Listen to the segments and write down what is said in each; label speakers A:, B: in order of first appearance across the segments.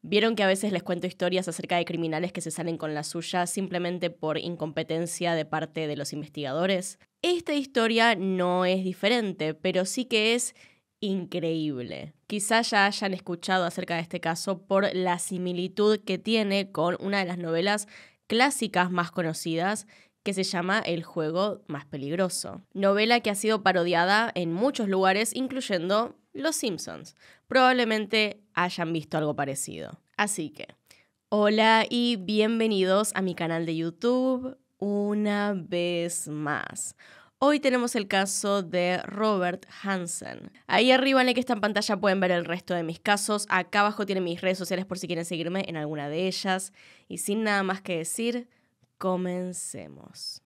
A: Vieron que a veces les cuento historias acerca de criminales que se salen con la suya simplemente por incompetencia de parte de los investigadores. Esta historia no es diferente, pero sí que es increíble. Quizá ya hayan escuchado acerca de este caso por la similitud que tiene con una de las novelas clásicas más conocidas, que se llama El juego más peligroso. Novela que ha sido parodiada en muchos lugares, incluyendo Los Simpsons. Probablemente hayan visto algo parecido. Así que, hola y bienvenidos a mi canal de YouTube una vez más. Hoy tenemos el caso de Robert Hansen. Ahí arriba en el que está en pantalla pueden ver el resto de mis casos. Acá abajo tienen mis redes sociales por si quieren seguirme en alguna de ellas. Y sin nada más que decir, comencemos.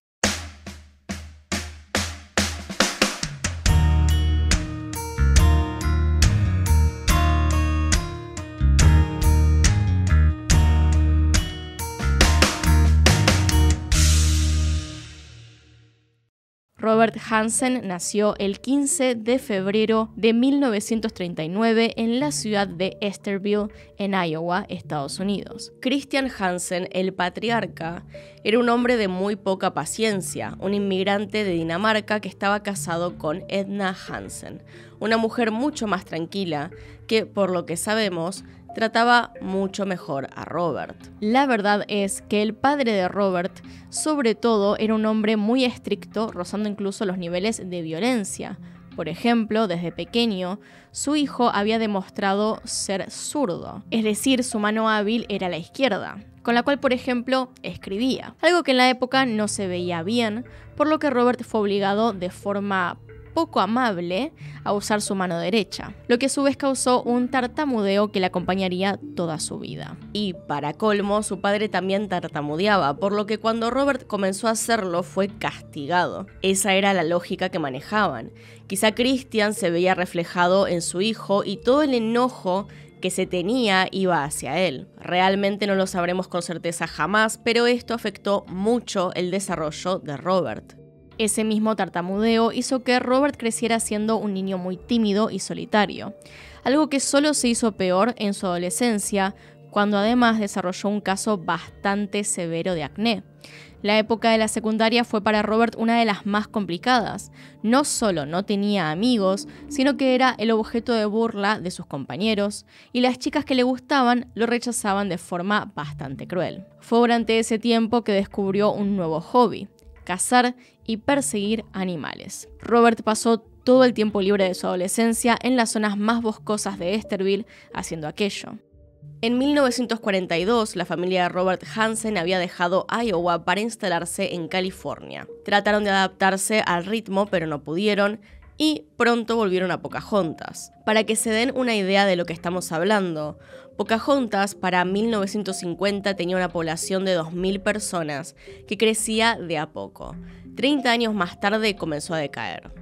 A: Robert Hansen nació el 15 de febrero de 1939 en la ciudad de Estherville, en Iowa, Estados Unidos. Christian Hansen, el patriarca, era un hombre de muy poca paciencia, un inmigrante de Dinamarca que estaba casado con Edna Hansen, una mujer mucho más tranquila que, por lo que sabemos, trataba mucho mejor a Robert. La verdad es que el padre de Robert, sobre todo, era un hombre muy estricto, rozando incluso los niveles de violencia. Por ejemplo, desde pequeño, su hijo había demostrado ser zurdo, es decir, su mano hábil era la izquierda, con la cual, por ejemplo, escribía. Algo que en la época no se veía bien, por lo que Robert fue obligado de forma poco amable a usar su mano derecha, lo que a su vez causó un tartamudeo que le acompañaría toda su vida. Y para colmo, su padre también tartamudeaba, por lo que cuando Robert comenzó a hacerlo fue castigado. Esa era la lógica que manejaban. Quizá Christian se veía reflejado en su hijo y todo el enojo que se tenía iba hacia él. Realmente no lo sabremos con certeza jamás, pero esto afectó mucho el desarrollo de Robert. Ese mismo tartamudeo hizo que Robert creciera siendo un niño muy tímido y solitario, algo que solo se hizo peor en su adolescencia, cuando además desarrolló un caso bastante severo de acné. La época de la secundaria fue para Robert una de las más complicadas. No solo no tenía amigos, sino que era el objeto de burla de sus compañeros, y las chicas que le gustaban lo rechazaban de forma bastante cruel. Fue durante ese tiempo que descubrió un nuevo hobby: cazar y perseguir animales. Robert pasó todo el tiempo libre de su adolescencia en las zonas más boscosas de Estherville haciendo aquello. En 1942, la familia de Robert Hansen había dejado Iowa para instalarse en California. Trataron de adaptarse al ritmo, pero no pudieron, y pronto volvieron a Pocahontas. Para que se den una idea de lo que estamos hablando, Pocahontas para 1950 tenía una población de 2.000 personas, que crecía de a poco. 30 años más tarde comenzó a decaer.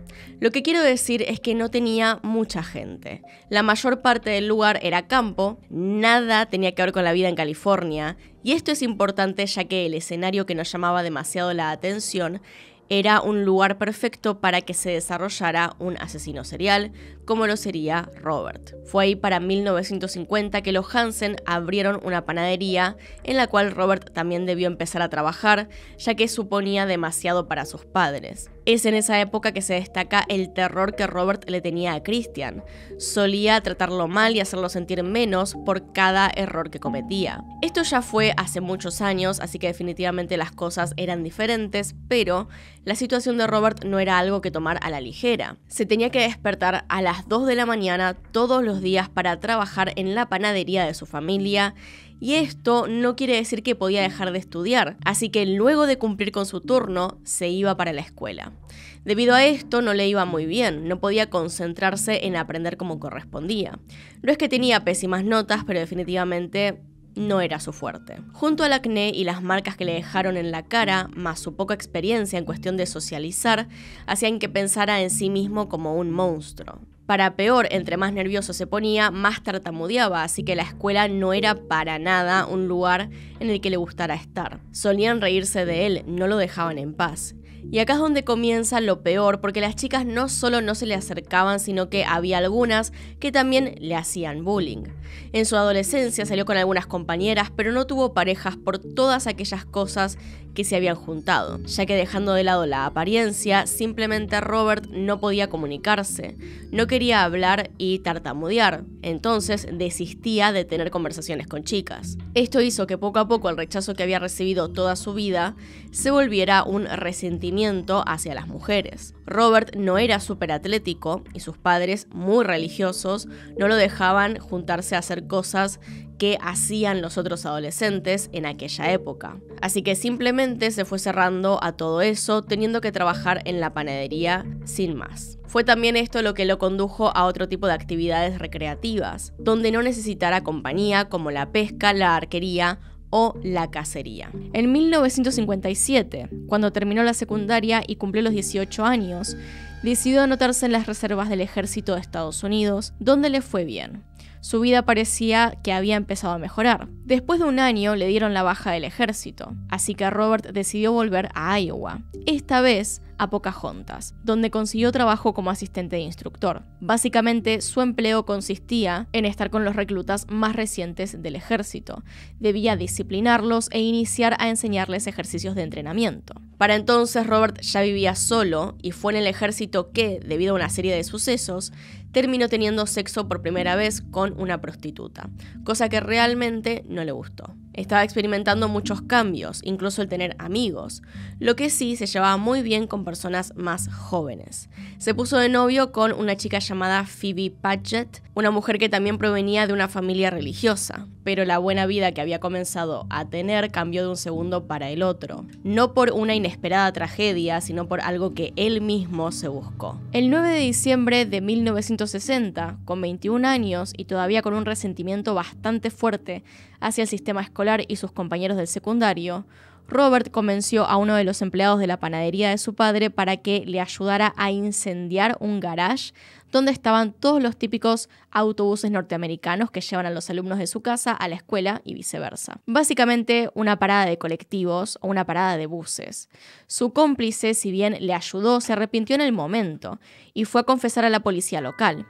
A: Lo que quiero decir es que no tenía mucha gente. La mayor parte del lugar era campo, nada tenía que ver con la vida en California, y esto es importante ya que el escenario que nos llamaba demasiado la atención era un lugar perfecto para que se desarrollara un asesino serial, como lo sería Robert. Fue ahí para 1950 que los Hansen abrieron una panadería en la cual Robert también debió empezar a trabajar, ya que suponía demasiado para sus padres. Es en esa época que se destaca el terror que Robert le tenía a Christian. Solía tratarlo mal y hacerlo sentir menos por cada error que cometía. Esto ya fue hace muchos años, así que definitivamente las cosas eran diferentes, pero la situación de Robert no era algo que tomar a la ligera. Se tenía que despertar a las 2 de la mañana todos los días para trabajar en la panadería de su familia, y esto no quiere decir que podía dejar de estudiar, así que luego de cumplir con su turno, se iba para la escuela. Debido a esto no le iba muy bien, no podía concentrarse en aprender como correspondía. No es que tenía pésimas notas, pero definitivamente no era su fuerte. Junto al acné y las marcas que le dejaron en la cara, más su poca experiencia en cuestión de socializar, hacían que pensara en sí mismo como un monstruo. Para peor, entre más nervioso se ponía, más tartamudeaba, así que la escuela no era para nada un lugar en el que le gustara estar. Solían reírse de él, no lo dejaban en paz. Y acá es donde comienza lo peor, porque las chicas no solo no se le acercaban, sino que había algunas que también le hacían bullying. En su adolescencia salió con algunas compañeras, pero no tuvo parejas por todas aquellas cosas que se habían juntado, ya que dejando de lado la apariencia, simplemente Robert no podía comunicarse, no quería hablar y tartamudear, entonces desistía de tener conversaciones con chicas. Esto hizo que poco a poco el rechazo que había recibido toda su vida se volviera un resentimiento hacia las mujeres. Robert no era súper atlético y sus padres, muy religiosos, no lo dejaban juntarse a hacer cosas que hacían los otros adolescentes en aquella época. Así que simplemente se fue cerrando a todo eso, teniendo que trabajar en la panadería sin más. Fue también esto lo que lo condujo a otro tipo de actividades recreativas, donde no necesitara compañía como la pesca, la arquería o la cacería. En 1957, cuando terminó la secundaria y cumplió los 18 años, decidió anotarse en las reservas del ejército de Estados Unidos, donde le fue bien. Su vida parecía que había empezado a mejorar. Después de un año le dieron la baja del ejército, así que Robert decidió volver a Iowa, esta vez a Pocahontas, donde consiguió trabajo como asistente de instructor. Básicamente, su empleo consistía en estar con los reclutas más recientes del ejército. Debía disciplinarlos e iniciar a enseñarles ejercicios de entrenamiento. Para entonces, Robert ya vivía solo y fue en el ejército que, debido a una serie de sucesos, terminó teniendo sexo por primera vez con una prostituta, cosa que realmente no le gustó. Estaba experimentando muchos cambios, incluso el tener amigos, lo que sí se llevaba muy bien con personas más jóvenes. Se puso de novio con una chica llamada Phoebe Paget, una mujer que también provenía de una familia religiosa, pero la buena vida que había comenzado a tener cambió de un segundo para el otro, no por una inesperada tragedia, sino por algo que él mismo se buscó. El 9 de diciembre de 1960, con 21 años y todavía con un resentimiento bastante fuerte hacia el sistema escolar y sus compañeros del secundario, Robert convenció a uno de los empleados de la panadería de su padre para que le ayudara a incendiar un garage donde estaban todos los típicos autobuses norteamericanos que llevan a los alumnos de su casa a la escuela y viceversa. Básicamente una parada de colectivos o una parada de buses. Su cómplice, si bien le ayudó, se arrepintió en el momento y fue a confesar a la policía local,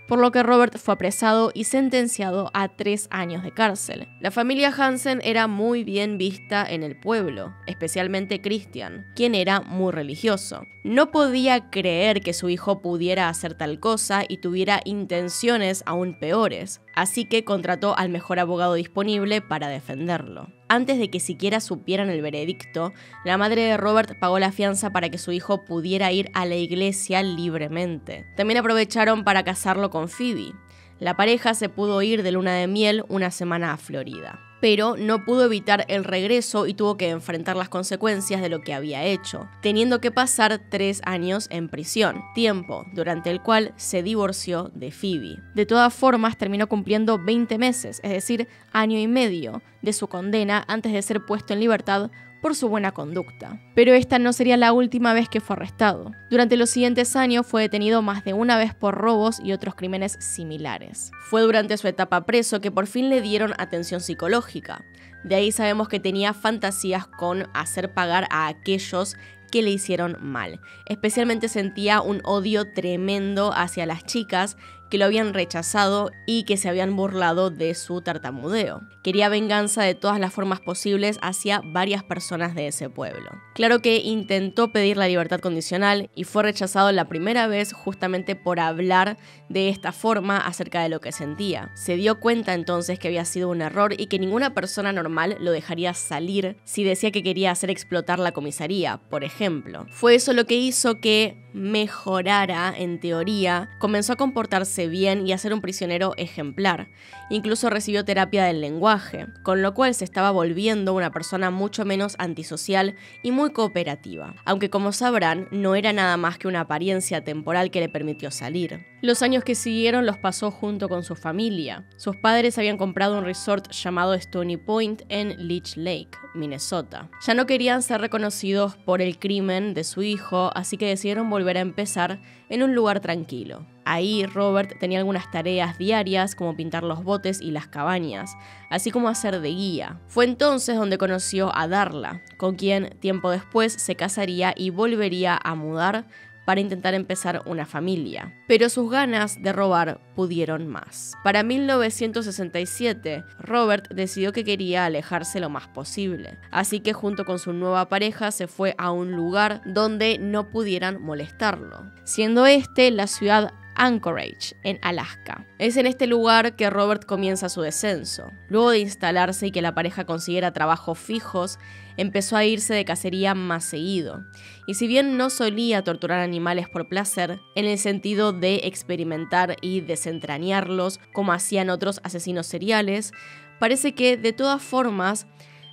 A: por lo que Robert fue apresado y sentenciado a 3 años de cárcel. La familia Hansen era muy bien vista en el pueblo, especialmente Christian, quien era muy religioso. No podía creer que su hijo pudiera hacer tal cosa y tuviera intenciones aún peores, así que contrató al mejor abogado disponible para defenderlo. Antes de que siquiera supieran el veredicto, la madre de Robert pagó la fianza para que su hijo pudiera ir a la iglesia libremente. También aprovecharon para casarlo con Phoebe. La pareja se pudo ir de luna de miel una semana a Florida, pero no pudo evitar el regreso y tuvo que enfrentar las consecuencias de lo que había hecho, teniendo que pasar 3 años en prisión, tiempo durante el cual se divorció de Phoebe. De todas formas, terminó cumpliendo 20 meses, es decir, año y medio, de su condena antes de ser puesto en libertad por su buena conducta. Pero esta no sería la última vez que fue arrestado. Durante los siguientes años fue detenido más de una vez por robos y otros crímenes similares. Fue durante su etapa preso que por fin le dieron atención psicológica. De ahí sabemos que tenía fantasías con hacer pagar a aquellos que le hicieron mal. Especialmente sentía un odio tremendo hacia las chicas que lo habían rechazado y que se habían burlado de su tartamudeo. Quería venganza de todas las formas posibles hacia varias personas de ese pueblo. Claro que intentó pedir la libertad condicional y fue rechazado la primera vez justamente por hablar de esta forma acerca de lo que sentía. Se dio cuenta entonces que había sido un error y que ninguna persona normal lo dejaría salir si decía que quería hacer explotar la comisaría, por ejemplo. Fue eso lo que hizo que mejorara, en teoría, comenzó a comportarse bien y a ser un prisionero ejemplar. Incluso recibió terapia del lenguaje, con lo cual se estaba volviendo una persona mucho menos antisocial y muy cooperativa, aunque como sabrán, no era nada más que una apariencia temporal que le permitió salir. Los años que siguieron los pasó junto con su familia. Sus padres habían comprado un resort llamado Stony Point en Leech Lake, Minnesota. Ya no querían ser reconocidos por el crimen de su hijo, así que decidieron volver a empezar en un lugar tranquilo. Ahí Robert tenía algunas tareas diarias como pintar los botes y las cabañas, así como hacer de guía. Fue entonces donde conoció a Darla, con quien tiempo después se casaría y volvería a mudar para intentar empezar una familia. Pero sus ganas de robar pudieron más. Para 1967, Robert decidió que quería alejarse lo más posible, así que junto con su nueva pareja se fue a un lugar donde no pudieran molestarlo, siendo la ciudad Anchorage, en Alaska. Es en este lugar que Robert comienza su descenso. Luego de instalarse y que la pareja consiguiera trabajos fijos, empezó a irse de cacería más seguido. Y si bien no solía torturar animales por placer, en el sentido de experimentar y desentrañarlos como hacían otros asesinos seriales, parece que de todas formas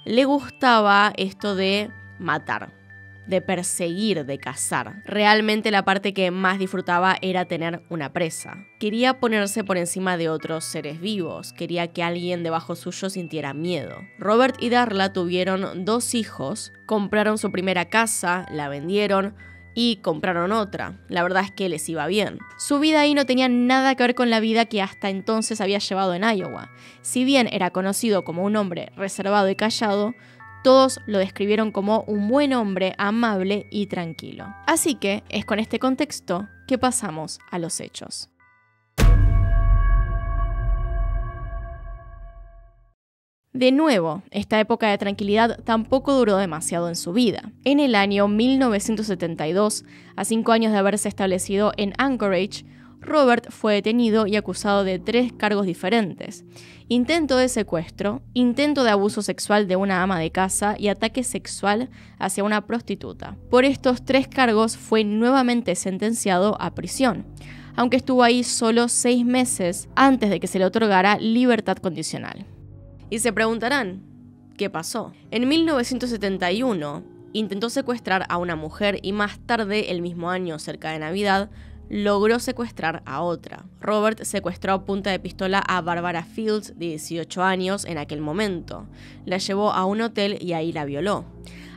A: le gustaba esto de matar, de perseguir, de cazar. Realmente la parte que más disfrutaba era tener una presa. Quería ponerse por encima de otros seres vivos, quería que alguien debajo suyo sintiera miedo. Robert y Darla tuvieron 2 hijos, compraron su primera casa, la vendieron y compraron otra. La verdad es que les iba bien. Su vida ahí no tenía nada que ver con la vida que hasta entonces había llevado en Iowa. Si bien era conocido como un hombre reservado y callado, todos lo describieron como un buen hombre, amable y tranquilo. Así que es con este contexto que pasamos a los hechos. De nuevo, esta época de tranquilidad tampoco duró demasiado en su vida. En el año 1972, a 5 años de haberse establecido en Anchorage, Robert fue detenido y acusado de 3 cargos diferentes: intento de secuestro, intento de abuso sexual de una ama de casa y ataque sexual hacia una prostituta. Por estos 3 cargos fue nuevamente sentenciado a prisión, aunque estuvo ahí solo 6 meses antes de que se le otorgara libertad condicional. Y se preguntarán, ¿qué pasó? En 1971 intentó secuestrar a una mujer y más tarde, el mismo año, cerca de Navidad, logró secuestrar a otra. Robert secuestró a punta de pistola a Barbara Fields, de 18 años en aquel momento. La llevó a un hotel y ahí la violó.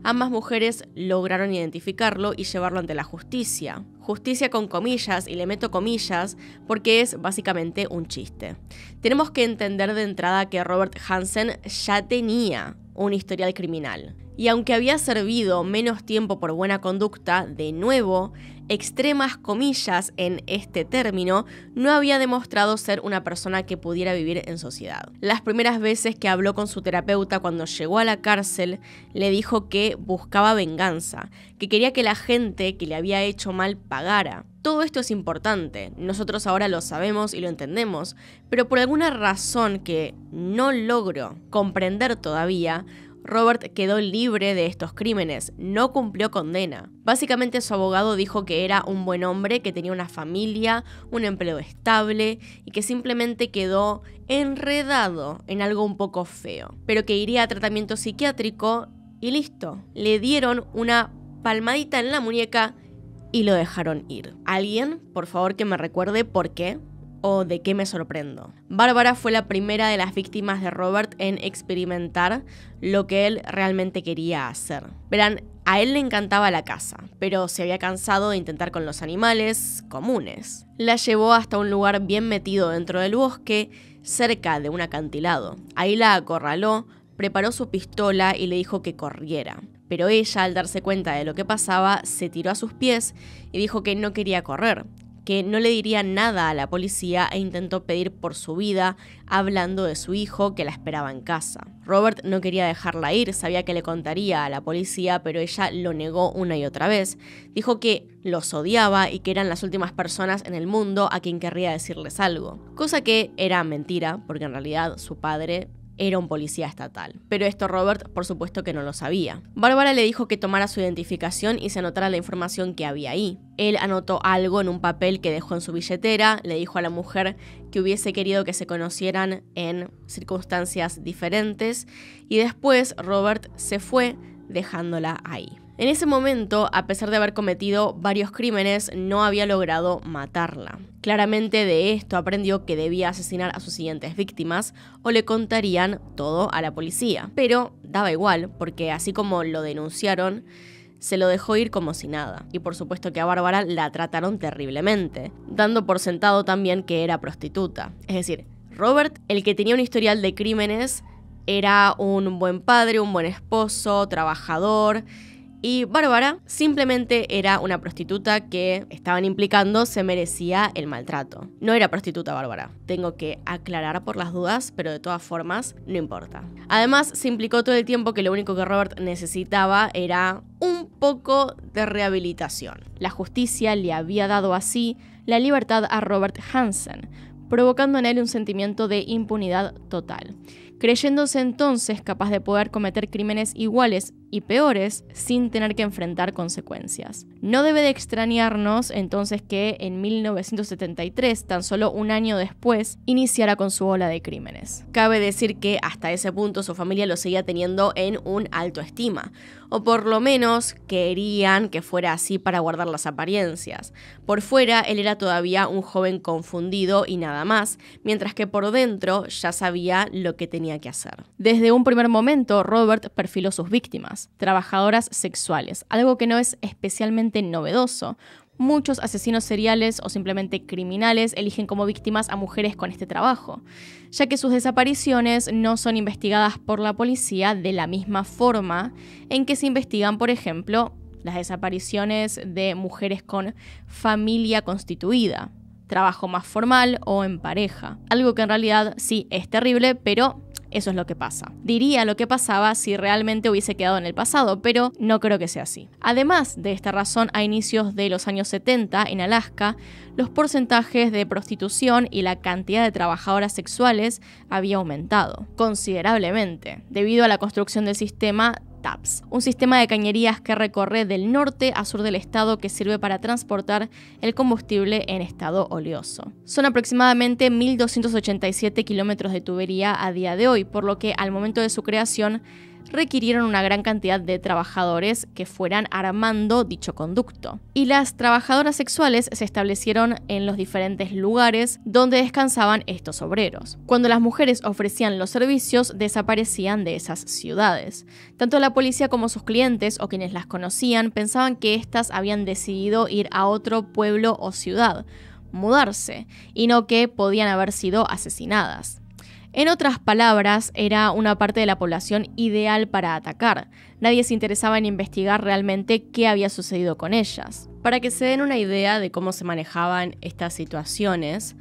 A: Ambas mujeres lograron identificarlo y llevarlo ante la justicia. Justicia con comillas, y le meto comillas porque es básicamente un chiste. Tenemos que entender de entrada que Robert Hansen ya tenía un historial criminal. Y aunque había servido menos tiempo por buena conducta, de nuevo, extremas comillas en este término, no había demostrado ser una persona que pudiera vivir en sociedad. Las primeras veces que habló con su terapeuta cuando llegó a la cárcel, le dijo que buscaba venganza, que quería que la gente que le había hecho mal pagara. Todo esto es importante, nosotros ahora lo sabemos y lo entendemos, pero por alguna razón que no logro comprender todavía, Robert quedó libre de estos crímenes, no cumplió condena. Básicamente su abogado dijo que era un buen hombre, que tenía una familia, un empleo estable y que simplemente quedó enredado en algo un poco feo, pero que iría a tratamiento psiquiátrico y listo. Le dieron una palmadita en la muñeca y lo dejaron ir. ¿Alguien, por favor, que me recuerde por qué? ¿O de qué me sorprendo? Bárbara fue la primera de las víctimas de Robert en experimentar lo que él realmente quería hacer. Verán, a él le encantaba la caza, pero se había cansado de intentar con los animales comunes. La llevó hasta un lugar bien metido dentro del bosque, cerca de un acantilado. Ahí la acorraló, preparó su pistola y le dijo que corriera. Pero ella, al darse cuenta de lo que pasaba, se tiró a sus pies y dijo que no quería correr, que no le diría nada a la policía e intentó pedir por su vida, hablando de su hijo que la esperaba en casa. Robert no quería dejarla ir, sabía que le contaría a la policía, pero ella lo negó una y otra vez. Dijo que los odiaba y que eran las últimas personas en el mundo a quien querría decirles algo. Cosa que era mentira, porque en realidad su padre era un policía estatal. Pero esto Robert, por supuesto que no lo sabía. Bárbara le dijo que tomara su identificación y se anotara la información que había ahí. Él anotó algo en un papel que dejó en su billetera, le dijo a la mujer que hubiese querido que se conocieran en circunstancias diferentes y después Robert se fue dejándola ahí. En ese momento, a pesar de haber cometido varios crímenes, no había logrado matarla. Claramente de esto aprendió que debía asesinar a sus siguientes víctimas o le contarían todo a la policía. Pero daba igual, porque así como lo denunciaron, se lo dejó ir como si nada. Y por supuesto que a Bárbara la trataron terriblemente, dando por sentado también que era prostituta. Es decir, Robert, el que tenía un historial de crímenes, era un buen padre, un buen esposo, trabajador, y Bárbara simplemente era una prostituta que estaban implicando se merecía el maltrato. No era prostituta Bárbara. Tengo que aclarar por las dudas, pero de todas formas no importa. Además, se implicó todo el tiempo que lo único que Robert necesitaba era un poco de rehabilitación. La justicia le había dado así la libertad a Robert Hansen, provocando en él un sentimiento de impunidad total, creyéndose entonces capaz de poder cometer crímenes iguales y peores sin tener que enfrentar consecuencias. No debe de extrañarnos entonces que en 1973, tan solo un año después, iniciara con su ola de crímenes. Cabe decir que hasta ese punto su familia lo seguía teniendo en un alto estima, o por lo menos querían que fuera así para guardar las apariencias. Por fuera él era todavía un joven confundido y nada más, mientras que por dentro ya sabía lo que tenía que hacer. Desde un primer momento, Robert perfiló sus víctimas, trabajadoras sexuales, algo que no es especialmente novedoso. Muchos asesinos seriales o simplemente criminales eligen como víctimas a mujeres con este trabajo, ya que sus desapariciones no son investigadas por la policía de la misma forma en que se investigan, por ejemplo, las desapariciones de mujeres con familia constituida, trabajo más formal o en pareja. Algo que en realidad sí es terrible, pero eso es lo que pasa. Diría lo que pasaba si realmente hubiese quedado en el pasado, pero no creo que sea así. Además de esta razón, a inicios de los años 70, en Alaska, los porcentajes de prostitución y la cantidad de trabajadoras sexuales había aumentado considerablemente, debido a la construcción del sistema TAPS, un sistema de cañerías que recorre del norte a sur del estado que sirve para transportar el combustible en estado oleoso. Son aproximadamente 1.287 kilómetros de tubería a día de hoy, por lo que al momento de su creación requirieron una gran cantidad de trabajadores que fueran armando dicho conducto. Y las trabajadoras sexuales se establecieron en los diferentes lugares donde descansaban estos obreros. Cuando las mujeres ofrecían los servicios, desaparecían de esas ciudades. Tanto la policía como sus clientes o quienes las conocían pensaban que éstas habían decidido ir a otro pueblo o ciudad, mudarse, y no que podían haber sido asesinadas. En otras palabras, era una parte de la población ideal para atacar. Nadie se interesaba en investigar realmente qué había sucedido con ellas. Para que se den una idea de cómo se manejaban estas situaciones,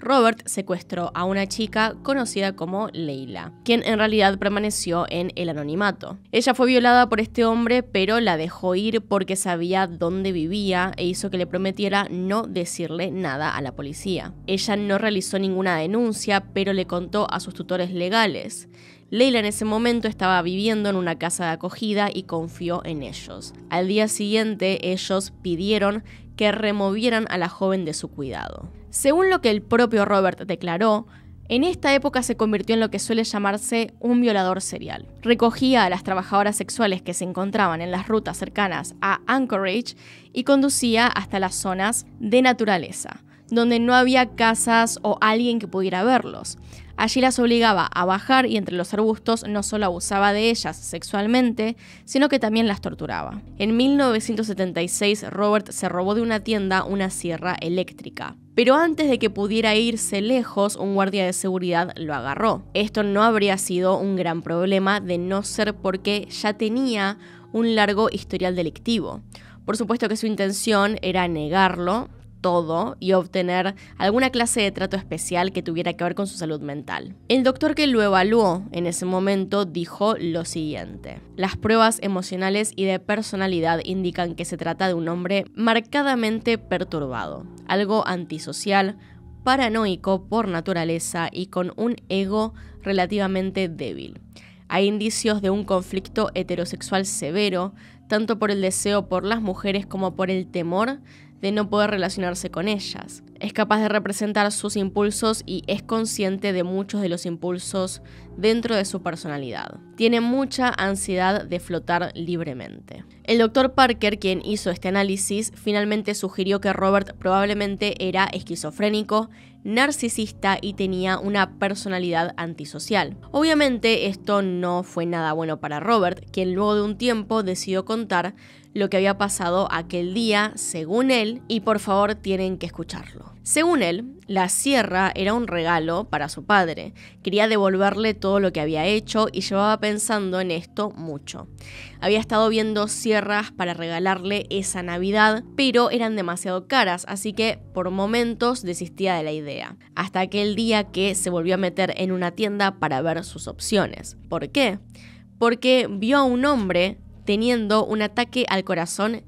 A: Robert secuestró a una chica conocida como Leila, quien en realidad permaneció en el anonimato. Ella fue violada por este hombre, pero la dejó ir porque sabía dónde vivía e hizo que le prometiera no decirle nada a la policía. Ella no realizó ninguna denuncia, pero le contó a sus tutores legales. Leila en ese momento estaba viviendo en una casa de acogida y confió en ellos. Al día siguiente, ellos pidieron que removieran a la joven de su cuidado. Según lo que el propio Robert declaró, en esta época se convirtió en lo que suele llamarse un violador serial. Recogía a las trabajadoras sexuales que se encontraban en las rutas cercanas a Anchorage y conducía hasta las zonas de naturaleza, donde no había casas o alguien que pudiera verlos. Allí las obligaba a bajar y entre los arbustos no solo abusaba de ellas sexualmente, sino que también las torturaba. En 1976, Robert se robó de una tienda una sierra eléctrica. Pero antes de que pudiera irse lejos, un guardia de seguridad lo agarró. Esto no habría sido un gran problema de no ser porque ya tenía un largo historial delictivo. Por supuesto que su intención era negarlo todo y obtener alguna clase de trato especial que tuviera que ver con su salud mental. El doctor que lo evaluó en ese momento dijo lo siguiente: las pruebas emocionales y de personalidad indican que se trata de un hombre marcadamente perturbado, algo antisocial, paranoico por naturaleza y con un ego relativamente débil. Hay indicios de un conflicto heterosexual severo, tanto por el deseo por las mujeres como por el temor de no poder relacionarse con ellas. Es capaz de representar sus impulsos y es consciente de muchos de los impulsos dentro de su personalidad. Tiene mucha ansiedad de flotar libremente. El Dr. Parker, quien hizo este análisis, finalmente sugirió que Robert probablemente era esquizofrénico, narcisista y tenía una personalidad antisocial. Obviamente esto no fue nada bueno para Robert, quien luego de un tiempo decidió contar lo que había pasado aquel día, según él, y por favor tienen que escucharlo. Según él, la sierra era un regalo para su padre. Quería devolverle todo lo que había hecho y llevaba pensando en esto mucho. Había estado viendo sierras para regalarle esa Navidad, pero eran demasiado caras, así que por momentos desistía de la idea. Hasta aquel día que se volvió a meter en una tienda para ver sus opciones. ¿Por qué? Porque vio a un hombre teniendo un ataque al corazón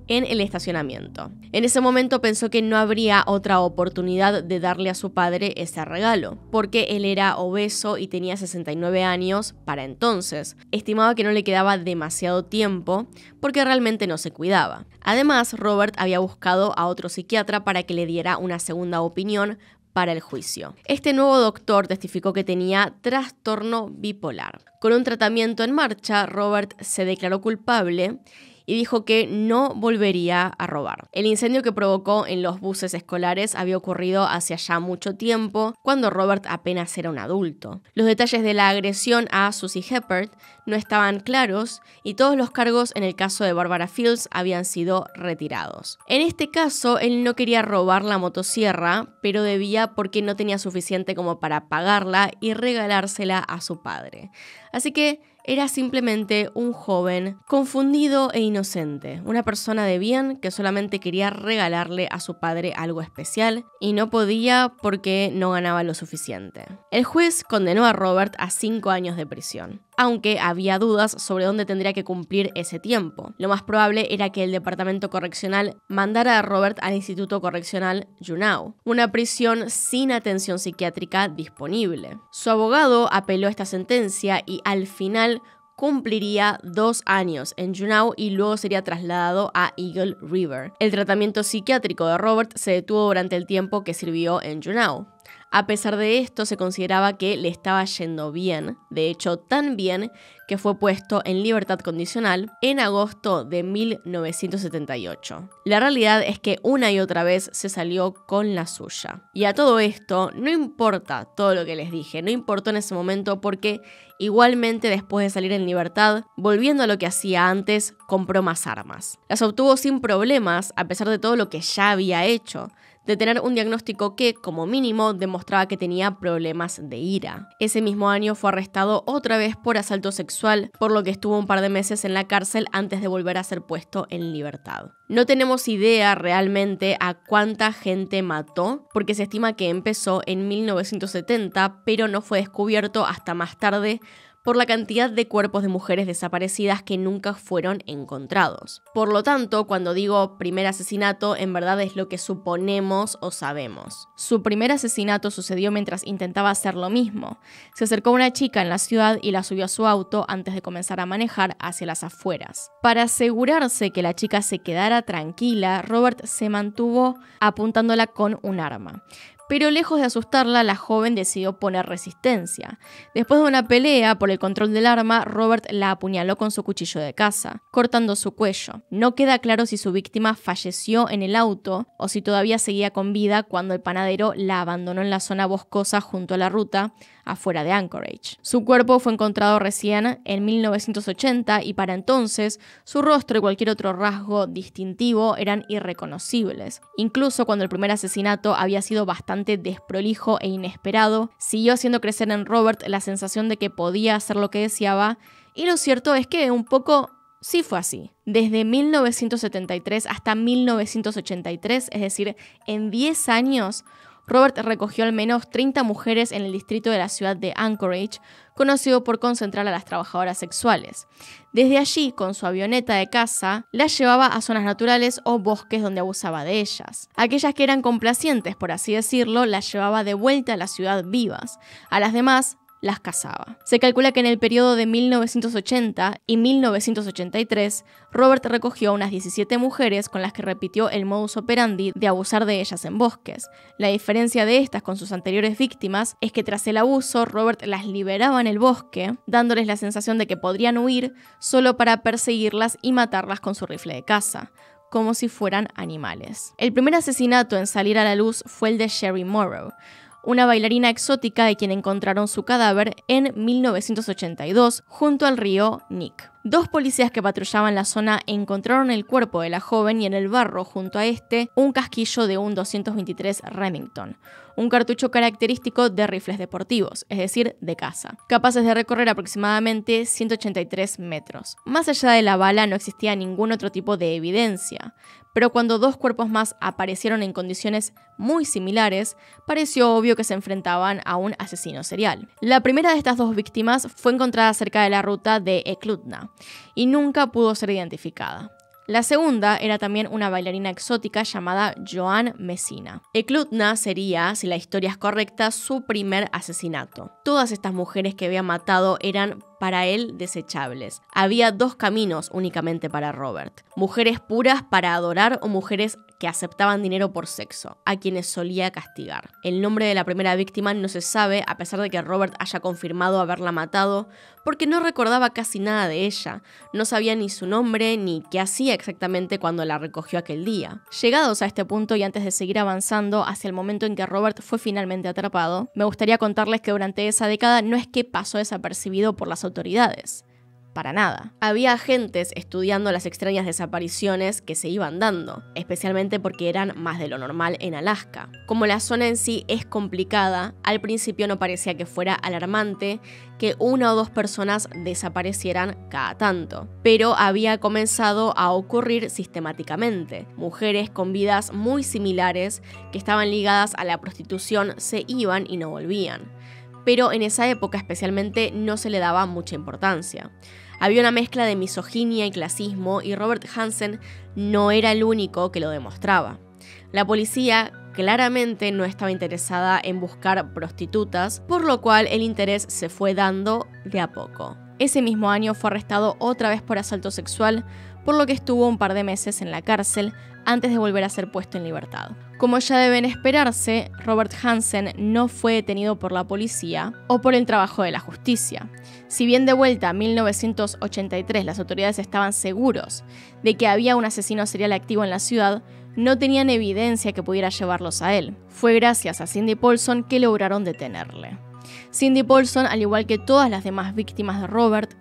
A: en el estacionamiento. En ese momento pensó que no habría otra oportunidad de darle a su padre ese regalo, porque él era obeso y tenía 69 años para entonces. Estimaba que no le quedaba demasiado tiempo porque realmente no se cuidaba. Además, Robert había buscado a otro psiquiatra para que le diera una segunda opinión para el juicio. Este nuevo doctor testificó que tenía trastorno bipolar. Con un tratamiento en marcha, Robert se declaró culpable y dijo que no volvería a robar. El incendio que provocó en los buses escolares había ocurrido hace ya mucho tiempo, cuando Robert apenas era un adulto. Los detalles de la agresión a Susie Heppert no estaban claros y todos los cargos en el caso de Barbara Fields habían sido retirados. En este caso, él no quería robar la motosierra, pero debía porque no tenía suficiente como para pagarla y regalársela a su padre. Así que era simplemente un joven confundido e inocente, una persona de bien que solamente quería regalarle a su padre algo especial y no podía porque no ganaba lo suficiente. El juez condenó a Robert a 5 años de prisión, aunque había dudas sobre dónde tendría que cumplir ese tiempo. Lo más probable era que el departamento correccional mandara a Robert al Instituto Correccional Juneau, una prisión sin atención psiquiátrica disponible. Su abogado apeló esta sentencia y al final cumpliría 2 años en Juneau y luego sería trasladado a Eagle River. El tratamiento psiquiátrico de Robert se detuvo durante el tiempo que sirvió en Juneau. A pesar de esto, se consideraba que le estaba yendo bien, de hecho tan bien que fue puesto en libertad condicional en agosto de 1978. La realidad es que una y otra vez se salió con la suya. Y a todo esto, no importa todo lo que les dije, no importó en ese momento porque igualmente después de salir en libertad, volviendo a lo que hacía antes, compró más armas. Las obtuvo sin problemas, a pesar de todo lo que ya había hecho, de tener un diagnóstico que, como mínimo, demostraba que tenía problemas de ira. Ese mismo año fue arrestado otra vez por asalto sexual, por lo que estuvo un par de meses en la cárcel antes de volver a ser puesto en libertad. No tenemos idea realmente a cuánta gente mató, porque se estima que empezó en 1970, pero no fue descubierto hasta más tarde, por la cantidad de cuerpos de mujeres desaparecidas que nunca fueron encontrados. Por lo tanto, cuando digo primer asesinato, en verdad es lo que suponemos o sabemos. Su primer asesinato sucedió mientras intentaba hacer lo mismo. Se acercó a una chica en la ciudad y la subió a su auto antes de comenzar a manejar hacia las afueras. Para asegurarse que la chica se quedara tranquila, Robert se mantuvo apuntándola con un arma. Pero lejos de asustarla, la joven decidió poner resistencia. Después de una pelea por el control del arma, Robert la apuñaló con su cuchillo de caza, cortando su cuello. No queda claro si su víctima falleció en el auto o si todavía seguía con vida cuando el panadero la abandonó en la zona boscosa junto a la ruta, afuera de Anchorage. Su cuerpo fue encontrado recién en 1980 y para entonces su rostro y cualquier otro rasgo distintivo eran irreconocibles. Incluso cuando el primer asesinato había sido bastante desprolijo e inesperado, siguió haciendo crecer en Robert la sensación de que podía hacer lo que deseaba, y lo cierto es que un poco sí fue así. Desde 1973 hasta 1983, es decir, en 10 años, Robert recogió al menos 30 mujeres en el distrito de la ciudad de Anchorage, conocido por concentrar a las trabajadoras sexuales. Desde allí, con su avioneta de caza, las llevaba a zonas naturales o bosques donde abusaba de ellas. Aquellas que eran complacientes, por así decirlo, las llevaba de vuelta a la ciudad vivas. A las demás, las cazaba. Se calcula que en el periodo de 1980 y 1983, Robert recogió a unas 17 mujeres con las que repitió el modus operandi de abusar de ellas en bosques. La diferencia de estas con sus anteriores víctimas es que tras el abuso, Robert las liberaba en el bosque, dándoles la sensación de que podrían huir solo para perseguirlas y matarlas con su rifle de caza, como si fueran animales. El primer asesinato en salir a la luz fue el de Sherry Morrow, una bailarina exótica de quien encontraron su cadáver en 1982 junto al río Nick. 2 policías que patrullaban la zona encontraron el cuerpo de la joven y en el barro junto a este un casquillo de un 223 Remington, un cartucho característico de rifles deportivos, es decir, de caza, capaces de recorrer aproximadamente 183 metros. Más allá de la bala no existía ningún otro tipo de evidencia, pero cuando 2 cuerpos más aparecieron en condiciones muy similares, pareció obvio que se enfrentaban a un asesino serial. La primera de estas 2 víctimas fue encontrada cerca de la ruta de Eklutna y nunca pudo ser identificada. La segunda era también una bailarina exótica llamada Joan Messina. Eklutna sería, si la historia es correcta, su primer asesinato. Todas estas mujeres que había matado eran para él desechables. Había 2 caminos únicamente para Robert: mujeres puras para adorar o mujeres que aceptaban dinero por sexo, a quienes solía castigar. El nombre de la primera víctima no se sabe, a pesar de que Robert haya confirmado haberla matado, porque no recordaba casi nada de ella. No sabía ni su nombre ni qué hacía exactamente cuando la recogió aquel día. Llegados a este punto y antes de seguir avanzando hacia el momento en que Robert fue finalmente atrapado, me gustaría contarles que durante esa década no es que pasó desapercibido por las autoridades. Para nada. Había agentes estudiando las extrañas desapariciones que se iban dando, especialmente porque eran más de lo normal en Alaska. Como la zona en sí es complicada, al principio no parecía que fuera alarmante que 1 o 2 personas desaparecieran cada tanto, pero había comenzado a ocurrir sistemáticamente. Mujeres con vidas muy similares que estaban ligadas a la prostitución se iban y no volvían. Pero en esa época especialmente no se le daba mucha importancia. Había una mezcla de misoginia y clasismo y Robert Hansen no era el único que lo demostraba. La policía claramente no estaba interesada en buscar prostitutas, por lo cual el interés se fue dando de a poco. Ese mismo año fue arrestado otra vez por asalto sexual, por lo que estuvo un par de meses en la cárcel antes de volver a ser puesto en libertad. Como ya deben esperarse, Robert Hansen no fue detenido por la policía o por el trabajo de la justicia. Si bien de vuelta a 1983 las autoridades estaban seguros de que había un asesino serial activo en la ciudad, no tenían evidencia que pudiera llevarlos a él. Fue gracias a Cindy Paulson que lograron detenerle. Cindy Paulson, al igual que todas las demás víctimas de Robert,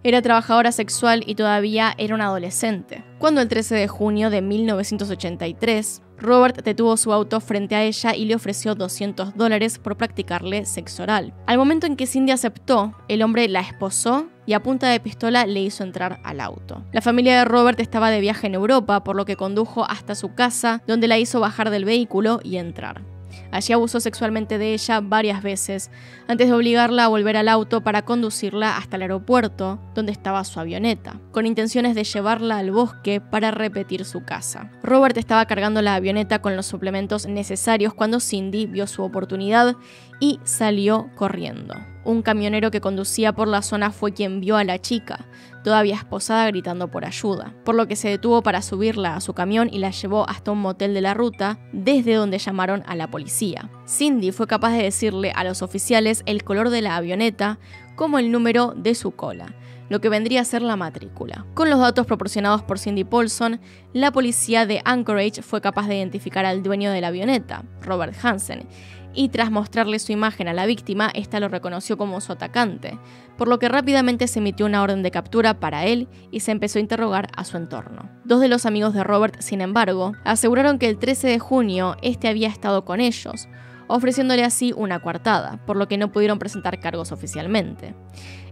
A: era trabajadora sexual y todavía era una adolescente, cuando el 13 de junio de 1983, Robert detuvo su auto frente a ella y le ofreció $200 por practicarle sexo oral. Al momento en que Cindy aceptó, el hombre la esposó y a punta de pistola le hizo entrar al auto. La familia de Robert estaba de viaje en Europa, por lo que condujo hasta su casa, donde la hizo bajar del vehículo y entrar. Allí abusó sexualmente de ella varias veces, antes de obligarla a volver al auto para conducirla hasta el aeropuerto, donde estaba su avioneta, con intenciones de llevarla al bosque para repetir su caza. Robert estaba cargando la avioneta con los suplementos necesarios cuando Cindy vio su oportunidad y salió corriendo. Un camionero que conducía por la zona fue quien vio a la chica, todavía esposada, gritando por ayuda, por lo que se detuvo para subirla a su camión y la llevó hasta un motel de la ruta, desde donde llamaron a la policía. Cindy fue capaz de decirle a los oficiales el color de la avioneta como el número de su cola, lo que vendría a ser la matrícula. Con los datos proporcionados por Cindy Paulson, la policía de Anchorage fue capaz de identificar al dueño de la avioneta, Robert Hansen, y tras mostrarle su imagen a la víctima, esta lo reconoció como su atacante, por lo que rápidamente se emitió una orden de captura para él y se empezó a interrogar a su entorno. 2 de los amigos de Robert, sin embargo, aseguraron que el 13 de junio este había estado con ellos, ofreciéndole así una coartada, por lo que no pudieron presentar cargos oficialmente.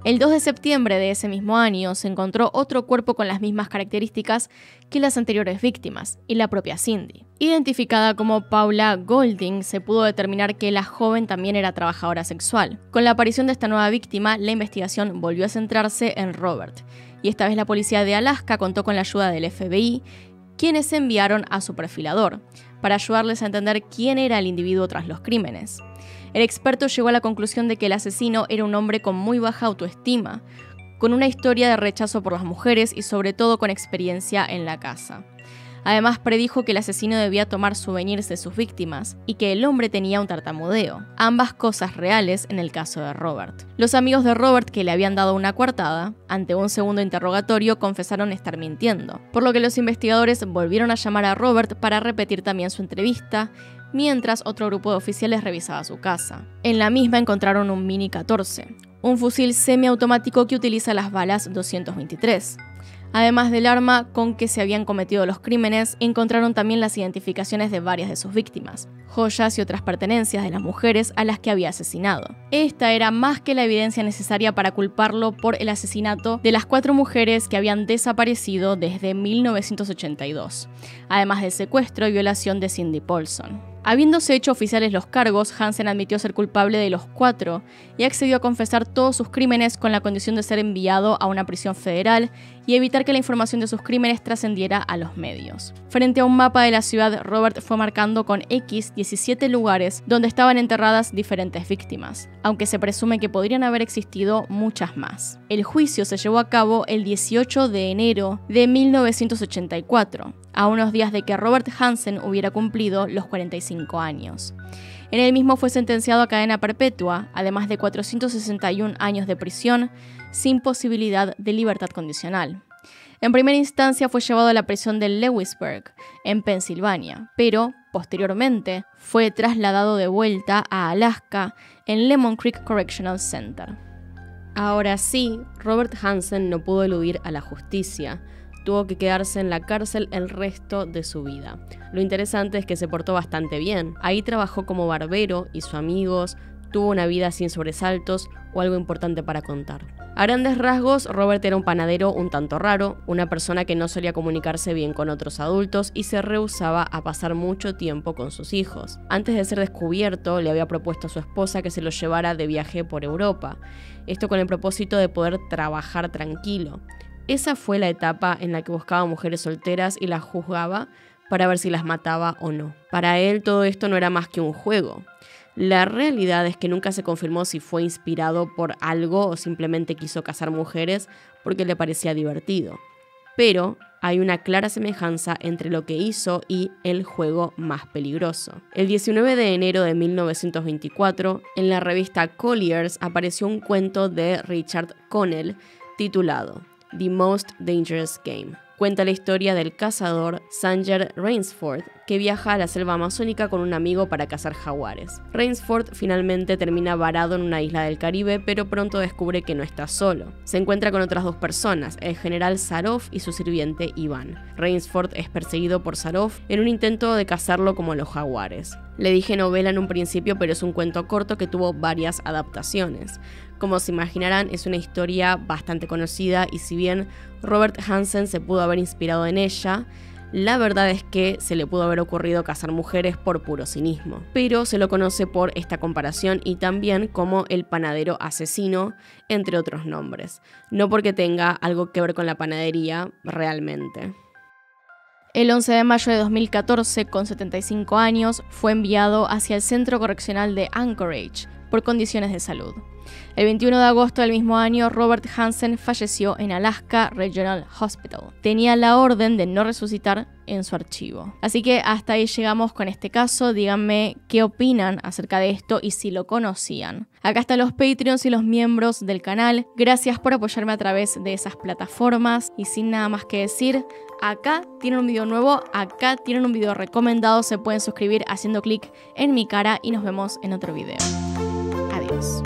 A: El 2 de septiembre de ese mismo año se encontró otro cuerpo con las mismas características que las anteriores víctimas, y la propia Cindy. Identificada como Paula Golding, se pudo determinar que la joven también era trabajadora sexual. Con la aparición de esta nueva víctima, la investigación volvió a centrarse en Robert, y esta vez la policía de Alaska contó con la ayuda del FBI, quienes se enviaron a su perfilador, para ayudarles a entender quién era el individuo tras los crímenes. El experto llegó a la conclusión de que el asesino era un hombre con muy baja autoestima, con una historia de rechazo por las mujeres y sobre todo con experiencia en la caza. Además, predijo que el asesino debía tomar souvenirs de sus víctimas y que el hombre tenía un tartamudeo, ambas cosas reales en el caso de Robert. Los amigos de Robert, que le habían dado una coartada, ante un segundo interrogatorio confesaron estar mintiendo, por lo que los investigadores volvieron a llamar a Robert para repetir también su entrevista, mientras otro grupo de oficiales revisaba su casa. En la misma encontraron un Mini 14, un fusil semiautomático que utiliza las balas 223. Además del arma con que se habían cometido los crímenes, encontraron también las identificaciones de varias de sus víctimas, joyas y otras pertenencias de las mujeres a las que había asesinado. Esta era más que la evidencia necesaria para culparlo por el asesinato de las 4 mujeres que habían desaparecido desde 1982, además del secuestro y violación de Cindy Paulson. Habiéndose hecho oficiales los cargos, Hansen admitió ser culpable de los 4 y accedió a confesar todos sus crímenes con la condición de ser enviado a una prisión federal y evitar que la información de sus crímenes trascendiera a los medios. Frente a un mapa de la ciudad, Robert fue marcando con X 17 lugares donde estaban enterradas diferentes víctimas, aunque se presume que podrían haber existido muchas más. El juicio se llevó a cabo el 18 de enero de 1984, a unos días de que Robert Hansen hubiera cumplido los 45 años. En el mismo fue sentenciado a cadena perpetua, además de 461 años de prisión, sin posibilidad de libertad condicional. En primera instancia fue llevado a la prisión de Lewisburg, en Pensilvania, pero posteriormente fue trasladado de vuelta a Alaska, en Lemon Creek Correctional Center.
B: Ahora sí, Robert Hansen no pudo eludir a la justicia. Tuvo que quedarse en la cárcel el resto de su vida. Lo interesante es que se portó bastante bien. Ahí trabajó como barbero y sus amigos, tuvo una vida sin sobresaltos o algo importante para contar. A grandes rasgos, Robert era un panadero un tanto raro, una persona que no solía comunicarse bien con otros adultos y se rehusaba a pasar mucho tiempo con sus hijos. Antes de ser descubierto, le había propuesto a su esposa que se lo llevara de viaje por Europa, esto con el propósito de poder trabajar tranquilo. Esa fue la etapa en la que buscaba mujeres solteras y las juzgaba para ver si las mataba o no. Para él todo esto no era más que un juego. La realidad es que nunca se confirmó si fue inspirado por algo o simplemente quiso cazar mujeres porque le parecía divertido. Pero hay una clara semejanza entre lo que hizo y el juego más peligroso. El 19 de enero de 1924, en la revista Collier's apareció un cuento de Richard Connell titulado The Most Dangerous Game. Cuenta la historia del cazador Sanger Rainsford, que viaja a la selva amazónica con un amigo para cazar jaguares. Rainsford finalmente termina varado en una isla del Caribe, pero pronto descubre que no está solo. Se encuentra con otras 2 personas, el general Sarov y su sirviente Iván. Rainsford es perseguido por Sarov en un intento de cazarlo como los jaguares. Le dije novela en un principio, pero es un cuento corto que tuvo varias adaptaciones. Como se imaginarán, es una historia bastante conocida y si bien Robert Hansen se pudo haber inspirado en ella, la verdad es que se le pudo haber ocurrido cazar mujeres por puro cinismo. Pero se lo conoce por esta comparación y también como el panadero asesino, entre otros nombres. No porque tenga algo que ver con la panadería realmente.
A: El 11 de mayo de 2014, con 75 años, fue enviado hacia el Centro Correccional de Anchorage por condiciones de salud. El 21 de agosto del mismo año, Robert Hansen falleció en Alaska Regional Hospital. Tenía la orden de no resucitar en su archivo. Así que hasta ahí llegamos con este caso. Díganme qué opinan acerca de esto y si lo conocían. Acá están los Patreons y los miembros del canal. Gracias por apoyarme a través de esas plataformas. Y sin nada más que decir, acá tienen un video nuevo, acá tienen un video recomendado. Se pueden suscribir haciendo clic en mi cara y nos vemos en otro video. Adiós.